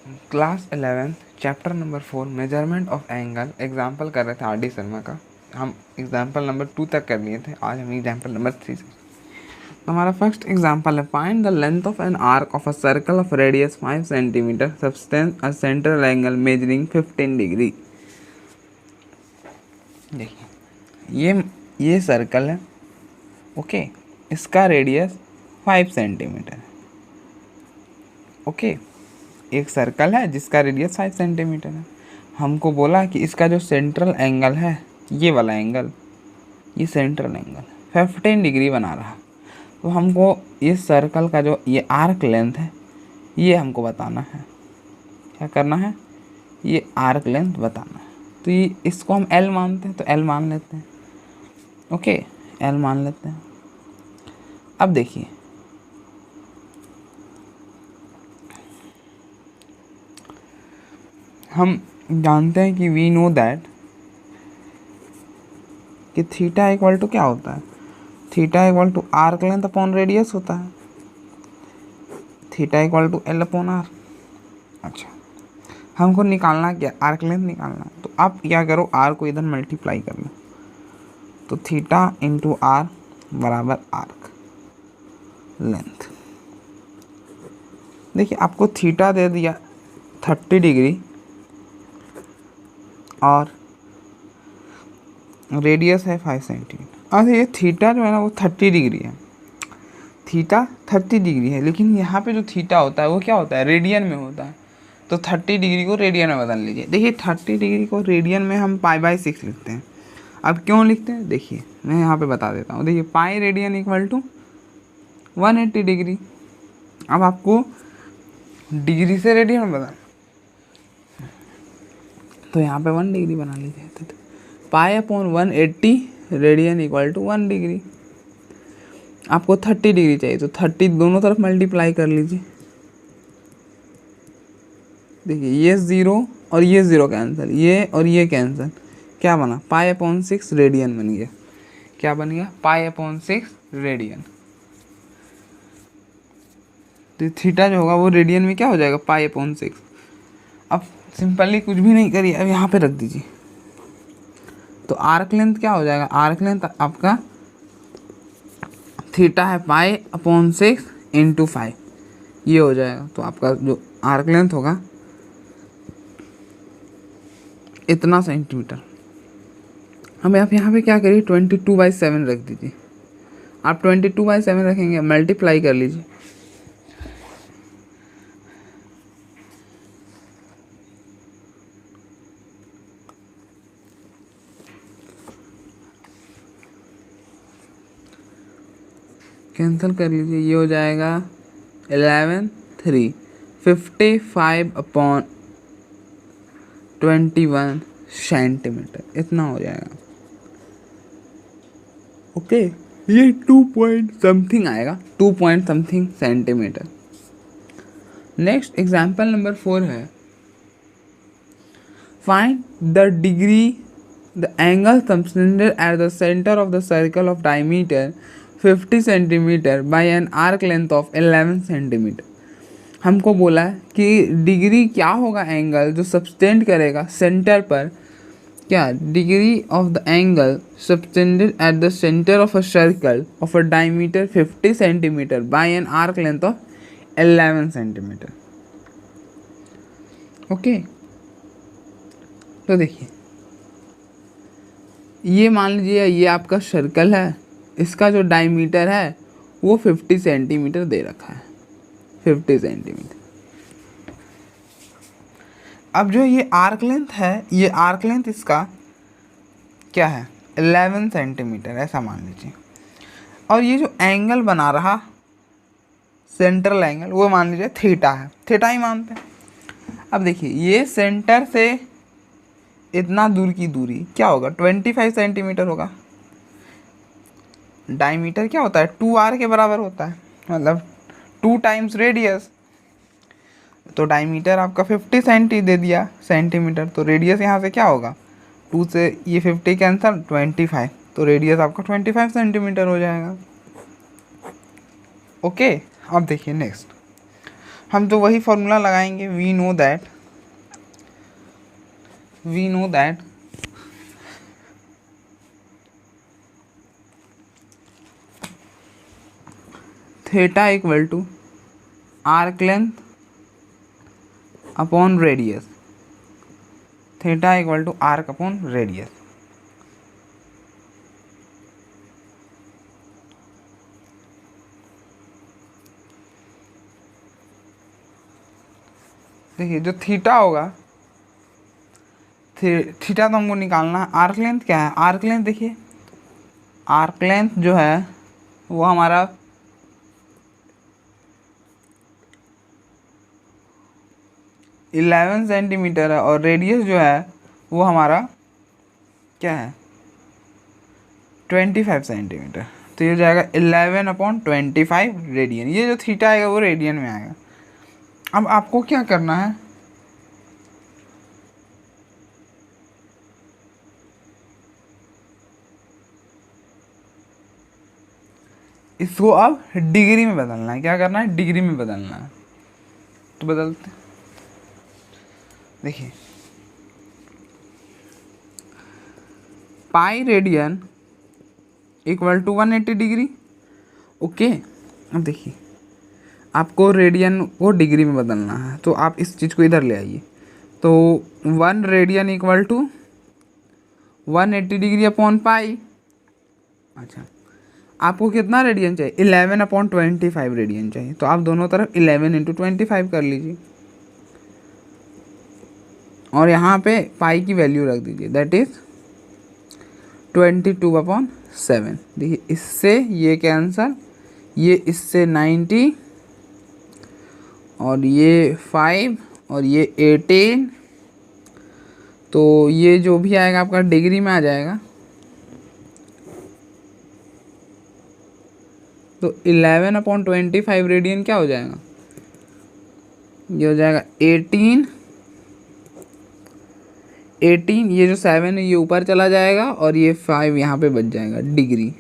Class 11 chapter number 4 measurement of angle example कर रहे थे आर डी शर्मा का। हम एग्जाम्पल नंबर 2 तक कर लिए थे, आज हम एग्जाम्पल नंबर 3 से। तो हमारा फर्स्ट एग्जाम्पल है, find the length of an arc of a circle of radius 5 centimetre substance a central angle measuring 15 degree. देखिए ये सर्कल है, ओके, इसका रेडियस 5 सेंटीमीटर है। ओके, एक सर्कल है जिसका रेडियस 5 सेंटीमीटर है। हमको बोला कि इसका जो सेंट्रल एंगल है, ये वाला एंगल, ये सेंट्रल एंगल 15 डिग्री बना रहा। तो हमको इस सर्कल का जो ये आर्क लेंथ है, ये हमको बताना है। क्या करना है? ये आर्क लेंथ बताना है। तो ये इसको हम L मानते हैं, तो L मान लेते हैं। ओके, L मान लेते हैं। अब देखिए, हम जानते हैं कि वी नो दैट कि थीटा इक्वल टू क्या होता है? Theta equal to arc length upon radius होता है। Theta equal to L upon R. अच्छा, हमको निकालना क्या? आर्क लेंथ निकालना है। तो आप क्या करो, आर को इधर मल्टीप्लाई कर लो, तो थीटा इंटू आर बराबर आर्क लेंथ। देखिए, आपको थीटा दे दिया 30 डिग्री और रेडियस है 5 सेंटीमीटर। और ये थीटा जो है ना वो 30 डिग्री है। थीटा 30 डिग्री है, लेकिन यहाँ पे जो थीटा होता है वो क्या होता है? रेडियन में होता है। तो 30 डिग्री को रेडियन में बदल लीजिए। देखिए, 30 डिग्री को रेडियन में हम π/6 लिखते हैं। अब क्यों लिखते हैं? देखिए, मैं यहाँ पे बता देता हूँ। देखिए, pi radian equal to 180 degree. अब आपको डिग्री से रेडियन में बदल, तो यहाँ पे 1 डिग्री बना लीजिए। तो π/180 रेडियन इक्वल टू 1 डिग्री। आपको 30 डिग्री चाहिए, तो 30 दोनों तरफ मल्टीप्लाई कर लीजिए। देखिए, ये 0 और ये 0 कैंसिल, ये और ये कैंसिल, क्या बना? π/6 रेडियन बन गया। क्या बन गया? π/6 रेडियन। तो थीटा जो होगा वो रेडियन में क्या हो जाएगा? π/6। अब सिंपली कुछ भी नहीं करिए, अब यहाँ पे रख दीजिए। तो आर्क लेंथ क्या हो जाएगा? आर्क लेंथ आपका थीटा है π/6 इंटू 5, ये हो जाएगा। तो आपका जो आर्क लेंथ होगा इतना सेंटीमीटर। हमें आप यहाँ पे क्या करिए, 22/7 रख दीजिए। आप 22/7 रखेंगे, मल्टीप्लाई कर लीजिए। कैंसिल कर लीजिए, ये हो जाएगा 11/3 55/21 सेंटीमीटर, इतना हो जाएगा। ओके, ये 2 पॉइंट समथिंग आएगा, 2 point something centimetre. Next example number 4 है, find the degree the angle subtended at the centre of the circle of diameter 50 centimetre bye an arc length of 11 centimetre. हमको बोला है कि डिग्री क्या होगा angle जो subtend करेगा सेंटर पर, क्या? Degree of the angle subtended at the centre of a circle of a diameter 50 centimetre bye an arc length of 11 centimetre. Okay, तो देखिए, ये मान लीजिए ये आपका सर्कल है, इसका जो डायमीटर है वो 50 सेंटीमीटर दे रखा है, 50 सेंटीमीटर। अब जो ये आर्क लेंथ है, ये आर्क लेंथ इसका क्या है? 11 सेंटीमीटर, ऐसा मान लीजिए। और ये जो एंगल बना रहा सेंट्रल एंगल, वो मान लीजिए थीटा है, थीटा ही मानते हैं। अब देखिए, ये सेंटर से इतना दूर की दूरी क्या होगा? 25 सेंटीमीटर होगा। डायमीटर क्या होता है? 2r के बराबर होता है, मतलब 2 टाइम्स रेडियस। तो डायमीटर आपका 50 सेंटी दे दिया सेंटीमीटर, तो रेडियस यहाँ से क्या होगा? 2 से ये 50 कैंसल, 25, तो रेडियस आपका 25 सेंटीमीटर हो जाएगा। ओके, अब देखिए नेक्स्ट, हम तो वही फॉर्मूला लगाएंगे, we know that theta equal to arc length upon radius, theta equal to arc upon radius. देखिए जो थीटा होगा, थीटा तो हमको निकालना है। आर्क लेंथ क्या है? आर्क लेंथ देखिए, आर्क लेंथ जो है वो हमारा 11 सेंटीमीटर है, और रेडियस जो है वो हमारा क्या है? 25 सेंटीमीटर। तो ये हो जाएगा 11/25 रेडियन। ये जो थीटा आएगा वो रेडियन में आएगा। अब आपको क्या करना है, इसको अब डिग्री में बदलना है। क्या करना है? डिग्री में बदलना है। तो बदलते, देखिए pi radian equal to 180 degree. Okay, अब देखिए आपको रेडियन को डिग्री में बदलना है, तो आप इस चीज़ को इधर ले आइए। तो 1 radian equal to 180 degree upon pi. अच्छा, आपको कितना रेडियन चाहिए? 11/25 रेडियन चाहिए। तो आप दोनों तरफ 11 × 25 कर लीजिए, और यहाँ पे पाई की वैल्यू रख दीजिए, दैट इज़ 22/7। देखिए इससे ये कैंसल, ये इससे 90, और ये 5, और ये 18। तो ये जो भी आएगा आपका डिग्री में आ जाएगा। तो 11/25 रेडियन क्या हो जाएगा? ये हो जाएगा 18। ये जो 7 है ये ऊपर चला जाएगा, और ये 5 यहाँ पे बच जाएगा डिग्री।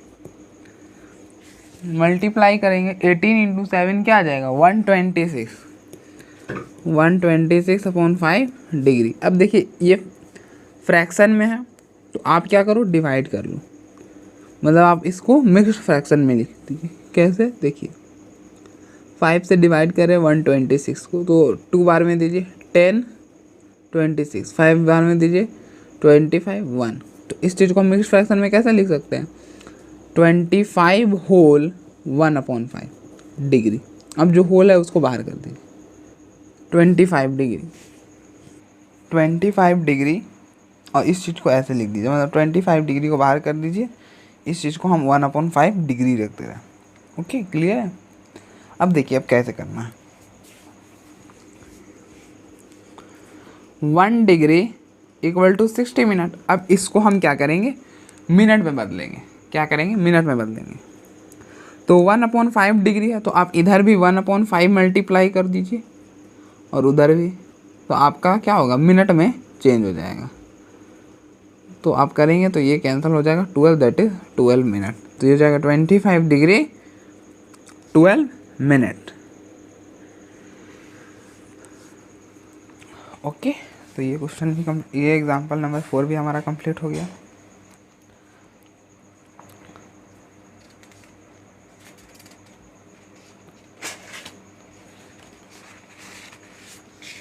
मल्टीप्लाई करेंगे 18 × 7 क्या आ जाएगा? 126। 126/5 डिग्री। अब देखिए ये फ्रैक्शन में है, तो आप क्या करो? डिवाइड कर लो, मतलब आप इसको मिक्स्ड फ्रैक्शन में लिख दीजिए। कैसे? देखिए 5 से डिवाइड करें 126 को, तो 2 बार में दीजिए 10, 26, 5 बार में दीजिए 25, 1। तो इस चीज़ को हम मिक्स्ड फ्रैक्शन में कैसे लिख सकते हैं? 25 होल 1/5 डिग्री। अब जो होल है उसको बाहर कर दीजिए, 25 डिग्री, 25 डिग्री। और इस चीज़ को ऐसे लिख दीजिए, मतलब 25 डिग्री को बाहर कर दीजिए, इस चीज़ को हम 1/5 डिग्री रखते रहे। ओके, क्लियर है? अब देखिए अब कैसे करना है। 1 डिग्री इक्वल टू 60 मिनट। अब इसको हम क्या करेंगे? मिनट में बदलेंगे। क्या करेंगे? मिनट में बदलेंगे। तो 1/5 डिग्री है, तो आप इधर भी 1/5 मल्टीप्लाई कर दीजिए, और उधर भी। तो आपका क्या होगा? मिनट में चेंज हो जाएगा। तो आप करेंगे तो ये कैंसिल हो जाएगा, 12, दैट इज़ 12 मिनट। तो ये हो जाएगा 25 डिग्री 12 मिनट। ओके, तो ये क्वेश्चन भी ये एग्जांपल नंबर 4 भी हमारा कंप्लीट हो गया।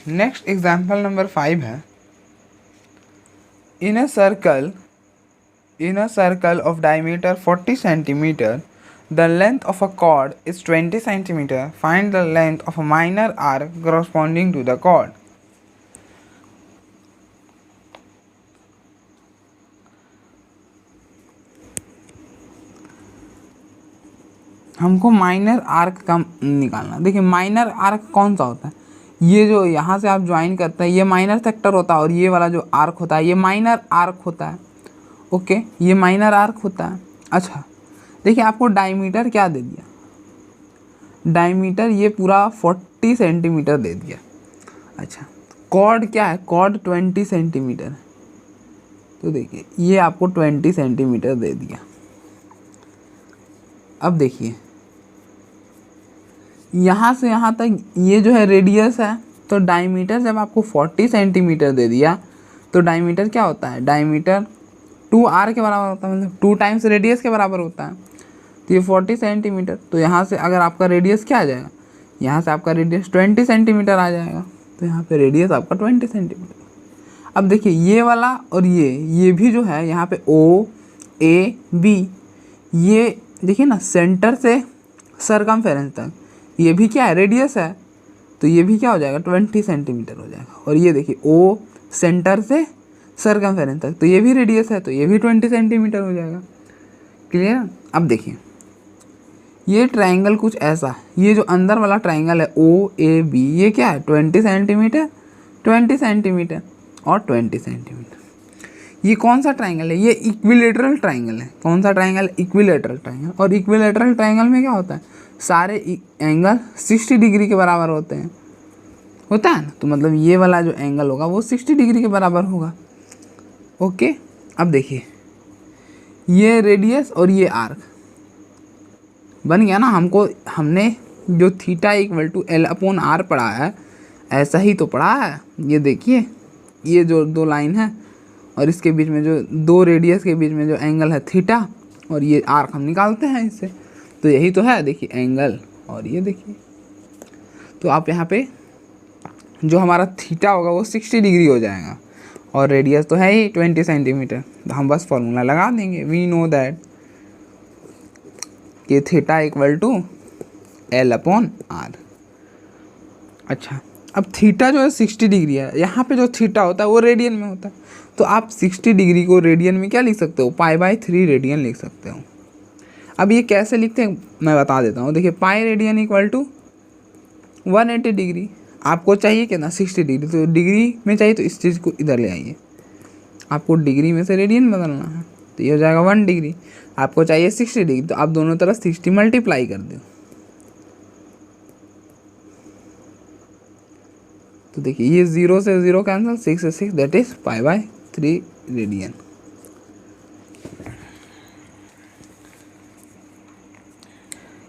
नेक्स्ट एग्जांपल नंबर 5 है, इन a circle of diameter 40 centimeter, the length of a chord is 20 centimeter. Find the length of a minor arc corresponding to the chord. हमको माइनर आर्क का निकालना। देखिए minor arc कौन सा होता है? ये जो यहाँ से आप ज्वाइन करते हैं ये माइनर सेक्टर होता है, और ये वाला जो आर्क होता है ये माइनर आर्क होता है। ओके, ये माइनर आर्क होता है। अच्छा, देखिए आपको डायमीटर क्या दे दिया? डायमीटर ये पूरा 40 सेंटीमीटर दे दिया। अच्छा, कॉर्ड क्या है? Chord 20 centimetre. तो देखिए ये आपको 20 सेंटीमीटर दे दिया। अब देखिए यहाँ से यहाँ तक ये जो है रेडियस है, तो डायमीटर जब आपको 40 सेंटीमीटर दे दिया तो डायमीटर क्या होता है, डायमीटर 2r के बराबर होता है, मतलब 2 टाइम्स रेडियस के बराबर होता है। तो ये 40 सेंटीमीटर, तो यहाँ से अगर आपका रेडियस क्या आ जाएगा, यहाँ से आपका रेडियस 20 सेंटीमीटर आ जाएगा, तो यहाँ पे रेडियस आपका 20 सेंटीमीटर। अब देखिए ये वाला और ये भी जो है यहाँ पे ओ ए बी, ये देखिए ना सेंटर से सरकमफेरेंस तक ये भी क्या है, रेडियस है, तो ये भी क्या हो जाएगा 20 सेंटीमीटर हो जाएगा। और ये देखिए ओ सेंटर से सरकमफेरेंस तक, तो ये भी रेडियस है, तो ये भी 20 सेंटीमीटर हो जाएगा। क्लियर। अब देखिए ये ट्रायंगल कुछ ऐसा, ये जो अंदर वाला ट्रायंगल है ओ ए बी, ये क्या है 20 सेंटीमीटर 20 सेंटीमीटर और 20 सेंटीमीटर। ये कौन सा ट्रायंगल है, ये इक्विलेटरल ट्रायंगल है। कौन सा ट्रायंगल, इक्विलेटरल ट्रायंगल। और इक्विलेटरल ट्रायंगल में क्या होता है, सारे एंगल 60 डिग्री के बराबर होते हैं, होता है ना, तो मतलब ये वाला जो एंगल होगा वो 60 डिग्री के बराबर होगा। ओके। अब देखिए ये रेडियस और ये आर्क बन गया ना, हमने जो थीटा इक्वल टू L/R पढ़ा है ऐसा ही तो पढ़ा है। ये देखिए ये जो दो लाइन है और इसके बीच में जो दो रेडियस के बीच में जो एंगल है थीटा, और ये आर्क हम निकालते हैं इससे, तो यही तो है देखिए एंगल। और ये देखिए तो आप यहाँ पे जो हमारा थीटा होगा वो 60 डिग्री हो जाएगा, और रेडियस तो है ही 20 सेंटीमीटर, तो हम बस फॉर्मूला लगा देंगे, वी नो दैट कि थीटा इक्वल टू L/R। अच्छा, अब थीटा जो है 60 डिग्री है, यहाँ पे जो थीटा होता है वो रेडियन में होता है, तो आप 60 डिग्री को रेडियन में क्या लिख सकते हो, π/3 रेडियन लिख सकते हो। अब ये कैसे लिखते हैं मैं बता देता हूँ। देखिए pi radian equal to 180 degree, आपको चाहिए कितना 60 डिग्री, तो डिग्री में चाहिए तो इस चीज़ को इधर ले आइए, आपको डिग्री में से रेडियन बदलना है, तो ये हो जाएगा 1 डिग्री। आपको चाहिए 60 डिग्री, तो आप दोनों तरफ 60 मल्टीप्लाई कर दो, तो देखिए ये 0 से 0 कैंसिल, 6 से 6, दैट इज π/3 रेडियन।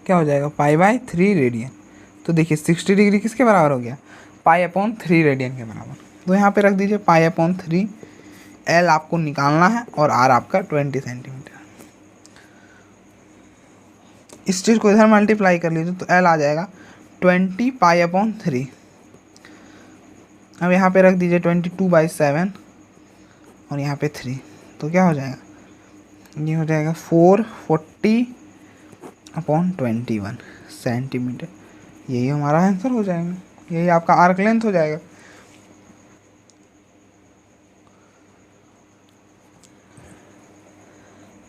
क्या हो जाएगा π/3 रेडियन। तो देखिए 60 डिग्री किसके बराबर हो गया, π/3 रेडियन के बराबर। तो यहाँ पे रख दीजिए π/3, L आपको निकालना है और R आपका 20 सेंटीमीटर। इस चीज़ को इधर मल्टीप्लाई कर लीजिए तो L आ जाएगा 20 π/3। अब यहाँ पे रख दीजिए 22/7 और यहाँ पे 3, तो क्या हो जाएगा, ये हो जाएगा 440/21 सेंटीमीटर। यही हमारा आंसर हो जाएगा, यही आपका आर्क लेंथ हो जाएगा।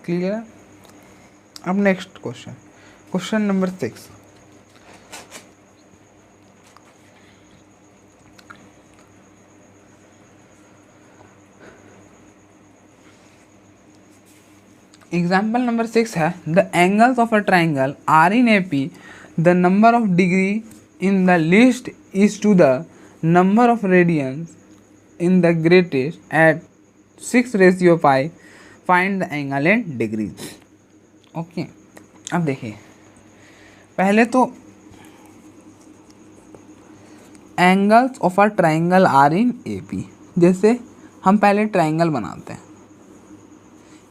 क्लियर। अब next question, question number 6। Example number 6 है, the angles of a triangle are in AP, the number of degree in the list is to the number of radians in the greatest at 6/π, find the angle in degrees. Okay, अब देखिए पहले तो angles of a triangle are in AP, जैसे हम पहले triangle बनाते हैं।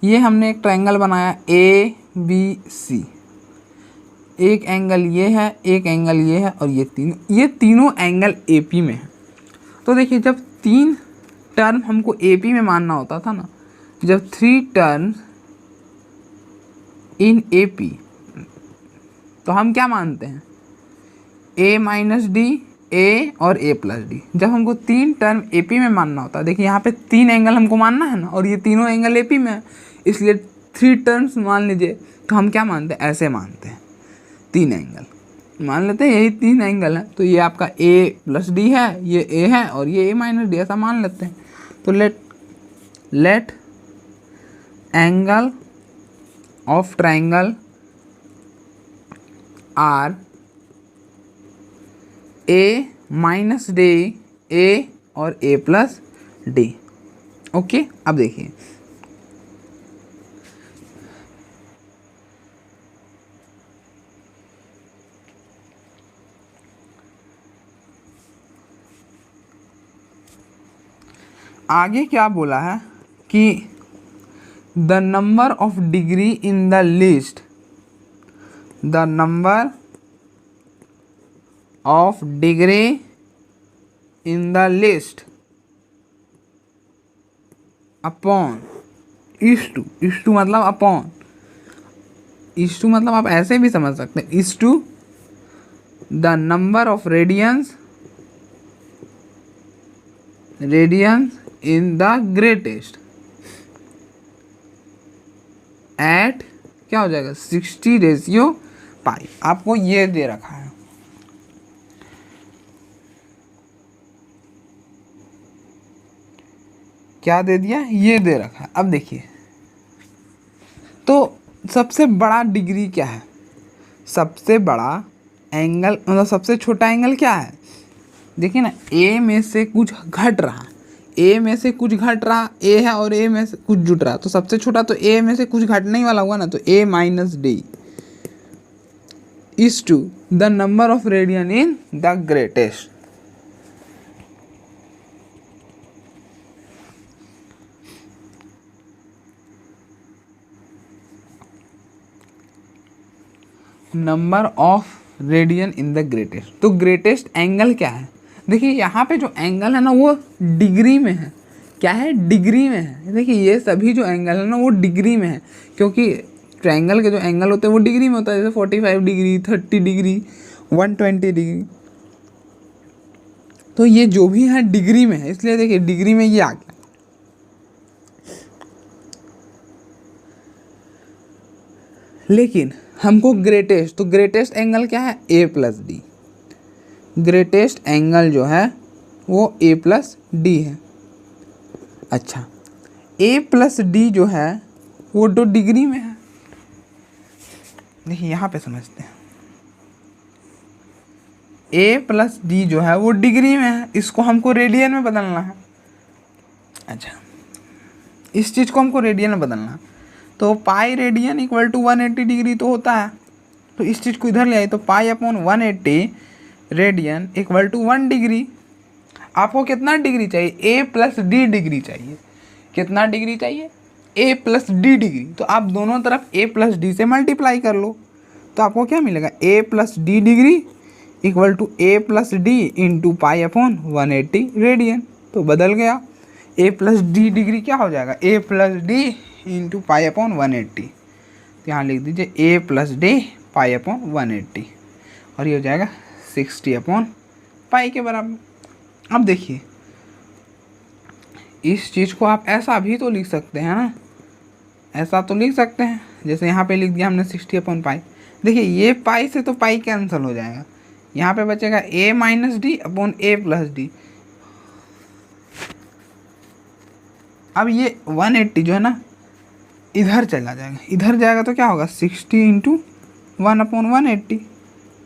ये हमने एक ट्राइंगल बनाया ABC, एक एंगल ये है, एक एंगल ये है, और ये तीनों एंगल AP में है। तो देखिए जब 3 टर्म हमको AP में मानना होता था ना, जब 3 टर्म इन AP, तो हम क्या मानते हैं A-D, A और A+D। जब हमको 3 टर्म AP में मानना होता है, देखिए यहाँ पे 3 एंगल हमको मानना है ना, और ये तीनों एंगल AP में है, इसलिए 3 टर्म्स मान लीजिए, तो हम क्या मानते हैं, ऐसे मानते हैं 3 एंगल मान लेते हैं, यही 3 एंगल है, तो ये आपका A+D है, ये A है, और ये A-D, ऐसा मान लेते हैं। तो let angle of triangle are A-D, A और A+D। ओके, अब देखिए आगे क्या बोला है कि the number of degree in the list, the number of degree in the list upon is two मतलब अपॉन, इस टू मतलब आप ऐसे भी समझ सकते हैं, is two the number of radians in the greatest at क्या हो जाएगा 60 रेशियो पाई। आपको ये दे रखा है, क्या दे दिया, ये दे रखा है। अब देखिए तो सबसे बड़ा डिग्री क्या है, सबसे बड़ा एंगल मतलब सबसे छोटा एंगल क्या है, देखिए ना, ए में से कुछ घट रहा, ए में से कुछ घट रहा, ए है और ए में से कुछ जुट रहा, तो सबसे छोटा तो ए में से कुछ घटने ही वाला हुआ ना, तो a minus d is to the number of radian in the greatest. Number of radian in the greatest, तो ग्रेटेस्ट एंगल क्या है, देखिए यहाँ पे जो एंगल है ना वो डिग्री में है, क्या है, डिग्री में है। देखिए ये सभी जो एंगल है ना वो डिग्री में है, क्योंकि ट्रायंगल के जो एंगल होते हैं वो डिग्री में होता है, जैसे 45 डिग्री, 30 डिग्री, 120 डिग्री, तो ये जो भी है डिग्री में है, इसलिए देखिए डिग्री में ये आ गया। लेकिन हमको ग्रेटेस्ट, तो ग्रेटेस्ट एंगल क्या है, ए प्लस डी, ग्रेटेस्ट एंगल जो है वो ए प्लस डी है। अच्छा, ए प्लस डी जो है वो तो डिग्री में है, देखिए यहाँ पे समझते हैं, ए प्लस डी जो है वो डिग्री में है, इसको हमको रेडियन में बदलना है। अच्छा, इस चीज़ को हमको रेडियन में बदलना है, तो pi radian equal to 180 degree तो होता है, तो इस चीज़ को इधर ले आए, तो pi upon 180 radian equal to 1 degree. आपको कितना डिग्री चाहिए, ए प्लस डी डिग्री चाहिए, कितना डिग्री चाहिए, ए प्लस डी डिग्री, तो आप दोनों तरफ ए प्लस डी से मल्टीप्लाई कर लो, तो आपको क्या मिलेगा, a plus d degree equal to a plus d into pi upon 180 radian, तो बदल गया, ए प्लस डी डिग्री क्या हो जाएगा, a plus d into pi upon 180, तो यहाँ लिख दीजिए a plus d pi upon 180, और ये हो जाएगा 60 अपॉन पाई के बराबर। अब देखिए इस चीज़ को आप ऐसा भी तो लिख सकते हैं ना, ऐसा तो लिख सकते हैं, जैसे यहाँ पे लिख दिया हमने 60 अपॉन पाई। देखिए ये पाई से तो पाई कैंसिल हो जाएगा, यहाँ पे बचेगा ए माइनस डी अपॉन ए प्लस डी। अब ये 180 जो है ना इधर चला जाएगा, इधर जाएगा तो क्या होगा 60 इंटू 1 अपॉन 180।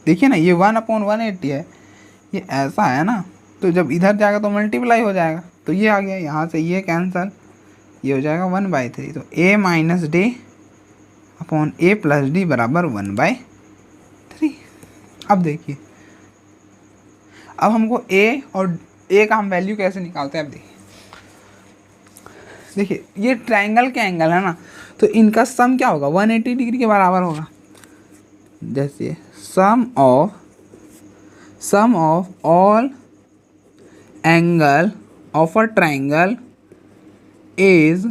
देखिए ना ये 1 अपॉन 180 है, ये ऐसा है ना, तो जब इधर जाएगा तो मल्टीप्लाई हो जाएगा, तो ये आ गया, यहाँ से ये कैंसल, ये हो जाएगा 1/3, तो a minus D upon A plus D बराबर 1/3। अब देखिए, अब हमको ए और ए का हम वैल्यू कैसे निकालते हैं, अब देखिए ये ट्रायंगल के एंगल है ना, तो इनका सम क्या होगा 180 डिग्री के बराबर होगा। जैसे sum of all angle of a triangle is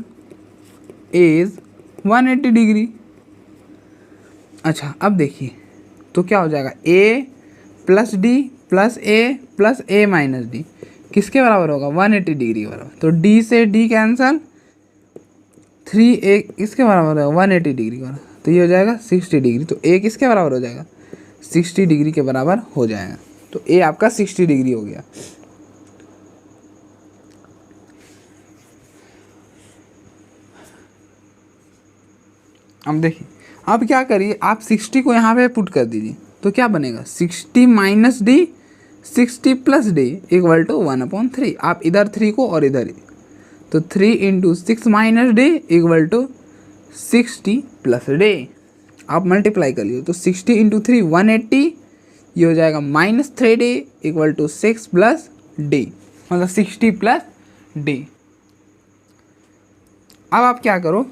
180 degree. अच्छा, अब देखिए तो क्या हो जाएगा, a plus d plus a minus d किसके बराबर होगा, 180 डिग्री के बराबर, तो डी से डी कैंसल, 3 ए किसके बराबर होगा 180 डिग्री का, तो ये हो जाएगा 60 डिग्री, तो ए किसके बराबर हो जाएगा 60 डिग्री के बराबर हो जाएगा, तो ए आपका 60 डिग्री हो गया। अब देखिए, अब क्या करिए, आप 60 को यहाँ पे पुट कर दीजिए, तो क्या बनेगा 60 minus D 60 plus D equal to 1/3। आप इधर 3 को और इधर, तो 3 into 6 minus D equal to 60 plus D, आप मल्टीप्लाई कर लीजिए, तो 60 इंटू 3 180, ये हो जाएगा -3D equal to 6 plus D, मतलब 60 प्लस डी। अब आप क्या करो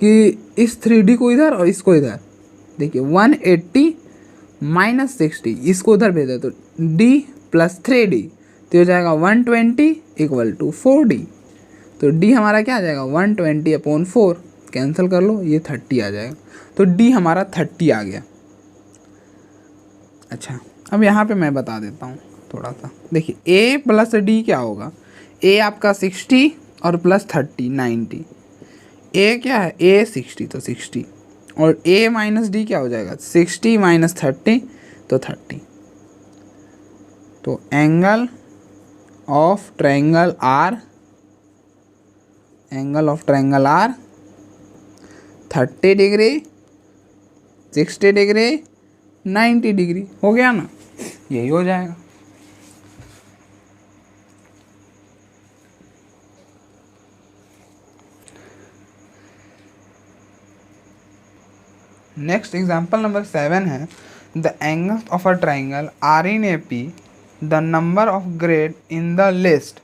कि इस 3D को इधर और इसको इधर, देखिए 180 माइनस 60 इसको उधर भेज दे तो D प्लस 3D तो हो जाएगा 120 इक्वल टू 4D। तो D हमारा क्या आ जाएगा 120/4, कैंसिल कर लो, ये 30 आ जाएगा। तो D हमारा 30 आ गया। अच्छा, अब यहाँ पे मैं बता देता हूँ थोड़ा सा। देखिए A प्लस D क्या होगा, A आपका 60 और प्लस 30 90, A क्या है A 60 तो 60, और A माइनस D क्या हो जाएगा 60 माइनस 30 तो 30। तो angle of triangle R, angle of triangle R 30 degree, 60 degree, 90 degree, हो गया ना, यही हो जाएगा। नेक्स्ट एग्जाम्पल नंबर 7 है, the angles of a triangle are in A P, the number of grade in the list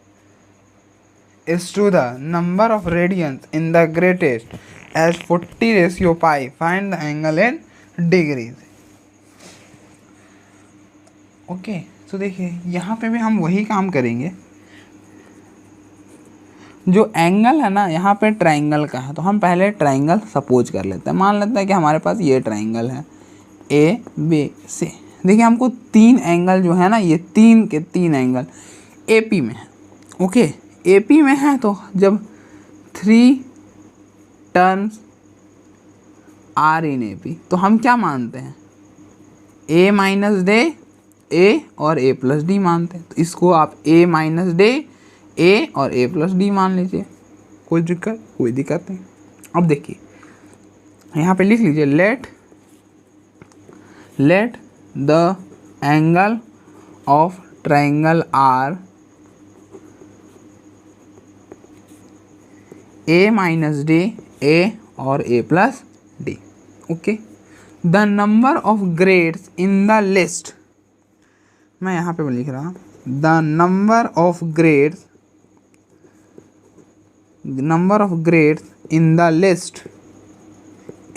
is to the number of radians in the greatest as 40/π, find the angle in degrees. Okay, तो देखिए यहाँ पे भी हम वही काम करेंगे। जो एंगल है ना यहाँ पे ट्राइंगल का है, तो हम पहले ट्राइंगल सपोज कर लेते हैं। मान लेते हैं कि हमारे पास ये ट्राइंगल है ABC। देखिए हमको 3 एंगल जो है ना, ये 3 के 3 एंगल AP में है। ओके, AP में है तो जब 3 टर्न्स आर इन AP, तो हम क्या मानते हैं A माइनस डे A और A प्लस D मानते हैं। तो इसको आप A माइनस डे A और A प्लस D मान लीजिए, कोई दिक्कत नहीं। अब देखिए यहाँ पे लिख लीजिए, let the angle of triangle R A minus D A और A plus D। Okay, the number of grades in the list, मैं यहाँ पे लिख रहा हूँ the number of grades in the list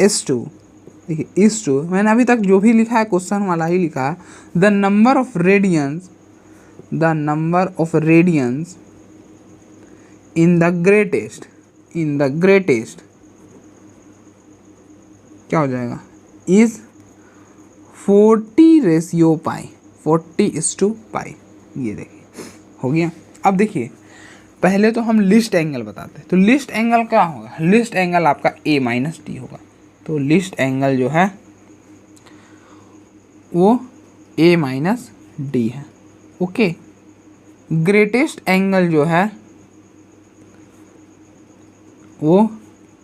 is two, देखिए इज टू, मैंने अभी तक जो भी लिखा है क्वेश्चन वाला ही लिखा है। The number of radians in the greatest क्या हो जाएगा इज 40/π, 40/π। ये देखिए हो गया। अब देखिए पहले तो हम लिस्ट एंगल बताते हैं। तो लिस्ट एंगल क्या होगा, लिस्ट एंगल आपका A माइनस D होगा। तो लिस्ट एंगल जो है वो A माइनस D है। ओके, ग्रेटेस्ट एंगल जो है वो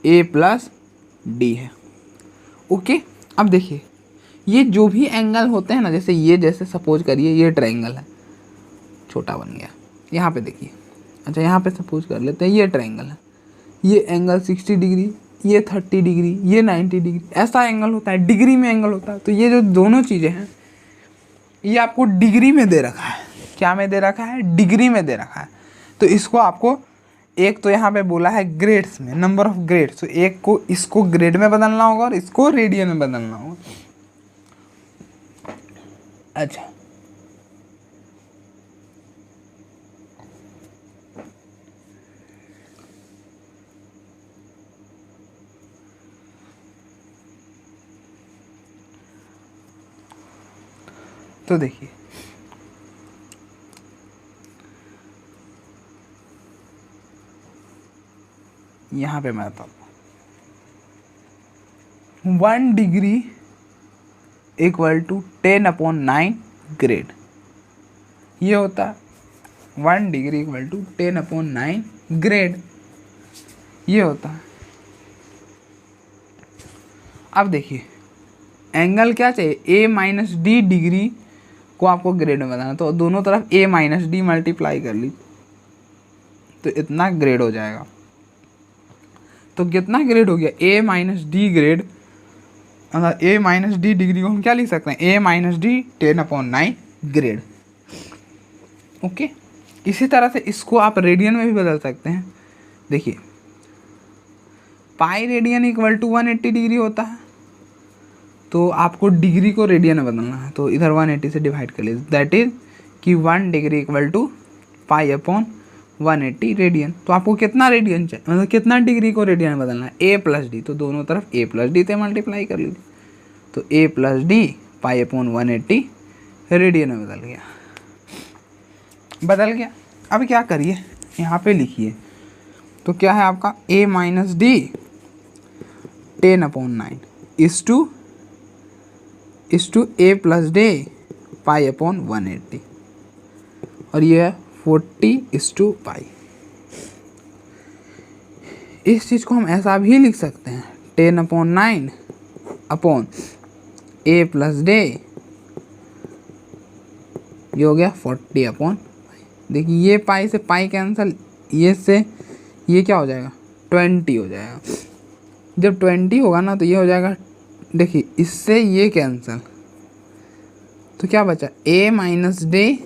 A प्लस D है। ओके, अब देखिए ये जो भी एंगल होते हैं ना, जैसे ये, जैसे सपोज करिए ये ट्रायंगल है, छोटा बन गया, यहाँ पे देखिए। अच्छा, यहाँ पे सपोज कर लेते हैं ये ट्रायंगल है, ये एंगल 60 डिग्री, ये 30 डिग्री, ये 90 डिग्री, ऐसा एंगल होता है, डिग्री में एंगल होता है। तो ये जो दोनों चीज़ें हैं ये आपको डिग्री में दे रखा है। क्या में दे रखा है, डिग्री में दे रखा है। तो इसको आपको एक तो यहाँ पे बोला है ग्रेड्स में, नंबर ऑफ ग्रेड्स, तो एक को इसको ग्रेड में बदलना होगा और इसको रेडियन में बदलना होगा। अच्छा, तो देखिए यहाँ पे मैं बताता हूँ 1 डिग्री इक्वल टू 10/9 ग्रेड, ये होता है 1 डिग्री इक्वल टू 10/9 ग्रेड, ये होता है। अब देखिए एंगल क्या चाहिए, A माइनस D डिग्री को आपको ग्रेड में बताना, तो दोनों तरफ A माइनस D मल्टीप्लाई कर ली तो इतना ग्रेड हो जाएगा। तो कितना ग्रेड हो गया, A माइनस D ग्रेड, मतलब A माइनस D डिग्री को हम क्या लिख सकते हैं, A minus D 10/9 grade. Okay, इसी तरह से इसको आप रेडियन में भी बदल सकते हैं। देखिए pi radian equal to 180 degree होता है, तो आपको डिग्री को रेडियन में बदलना है, तो इधर 180 से डिवाइड कर लीजिए, दैट इज कि 1 degree equal to pi upon 180 radian. तो आपको कितना रेडियन चाहिए, मतलब कितना डिग्री को रेडियन में बदलना है, ए प्लस डी, तो दोनों तरफ ए प्लस डी से मल्टीप्लाई कर लीजिए, तो a plus d pi upon 180 radian में बदल गया। अब क्या करिए, यहाँ पे लिखिए, तो क्या है आपका a minus d 10/9 is to a plus d pi upon 180, और ये है 40:पाई। इस चीज़ को हम ऐसा भी लिख सकते हैं 10/9 अपॉन a प्लस डे, ये हो गया 40/। देखिए ये पाई से पाई कैंसिल, ये से ये क्या हो जाएगा 20 हो जाएगा। जब 20 होगा ना तो ये हो जाएगा, देखिए इससे ये कैंसिल, तो क्या बचा a minus d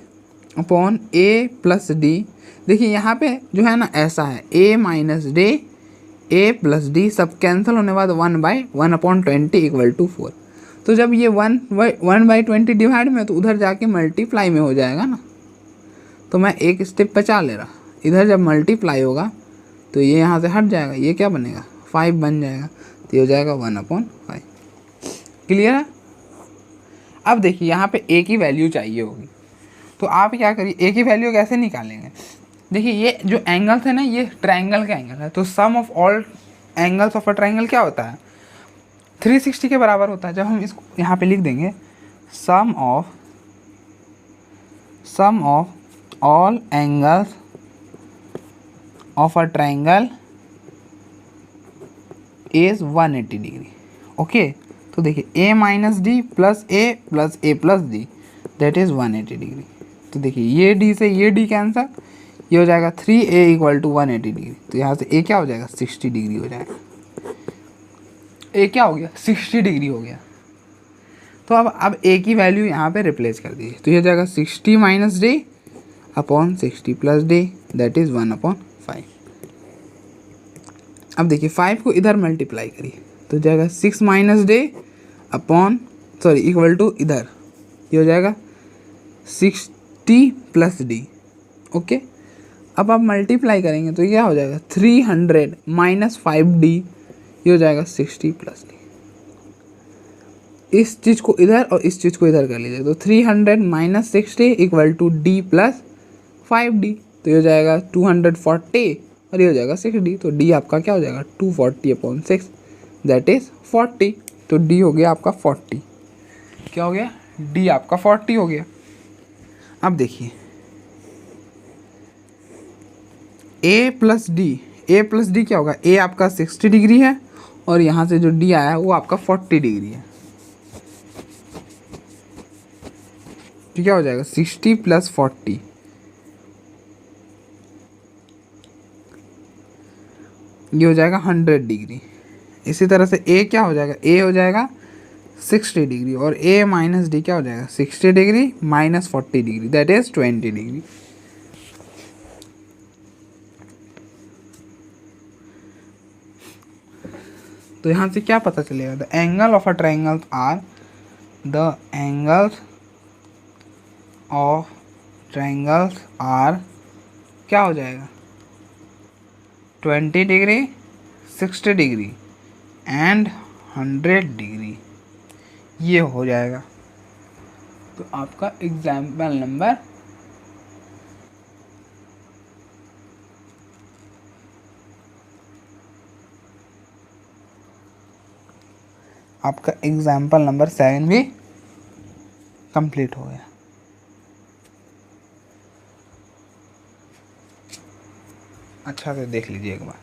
upon a plus D. देखिए यहाँ पे जो है ना ऐसा है a minus day a plus D, सब कैंसिल होने के बाद 1/1/20 इक्वल टू 4। तो जब ये 1/20 डिवाइड में, तो उधर जाके मल्टीप्लाई में हो जाएगा ना, तो मैं एक स्टेप बचा ले रहा, इधर जब मल्टीप्लाई होगा तो ये यहाँ से हट जाएगा, ये क्या बनेगा 5 बन जाएगा, तो ये हो जाएगा 1/5। क्लियर है। अब देखिए यहाँ पे a की वैल्यू चाहिए होगी, तो आप क्या करिए, a की वैल्यू कैसे निकालेंगे। देखिए ये जो एंगल्स है ना, ये ट्रायंगल का एंगल है, तो sum of all angles of a triangle क्या होता है 360 के बराबर होता है। जब हम इसको यहाँ पे लिख देंगे sum of all angles of a triangle is 180 degree. Okay, तो देखिए a minus d plus a plus d that is 180 degree. तो देखिए ये d से ये d कैंसर, ये हो जाएगा 3a इक्वल टू 180 डिग्री, तो यहाँ से a क्या हो जाएगा 60 डिग्री हो जाएगा। a क्या हो गया 60 डिग्री हो गया। तो अब a की वैल्यू यहाँ पे रिप्लेस कर दीजिए, तो ये हो जाएगा 60 minus d upon 60 plus day that is 1/5। अब देखिए 5 को इधर मल्टीप्लाई करिए, तो जाएगा 6 minus d upon equal to इधर ये हो जाएगा 60 प्लस डी। ओके, अब आप मल्टीप्लाई करेंगे तो क्या हो जाएगा 300 माइनस 5d, ये हो जाएगा 60 प्लस डी। इस चीज़ को इधर और इस चीज़ को इधर कर लीजिए, तो 300 minus 60 equal to d plus 5d, तो ये हो जाएगा 240 और ये हो जाएगा 6d। तो d आपका क्या हो जाएगा 240/6 दैट इज 40। तो d हो गया आपका 40। क्या हो गया d आपका 40 हो गया। अब देखिए a प्लस डी क्या होगा, a आपका 60 डिग्री है और यहाँ से जो d आया है वो आपका 40 डिग्री है, तो क्या हो जाएगा 60 प्लस 40, ये हो जाएगा 100 डिग्री। इसी तरह से a क्या हो जाएगा, a हो जाएगा 60 डिग्री और a माइनस डी क्या हो जाएगा 60 degree minus 40 degree that is 20 degree. तो यहाँ से क्या पता चलेगा, the angle of a triangle are क्या हो जाएगा 20 डिग्री 60 डिग्री एंड 100 डिग्री, ये हो जाएगा। तो आपका एग्जाम्पल नंबर एग्जाम्पल नंबर 7 भी कंप्लीट हो गया। अच्छा से देख लीजिए एक बार।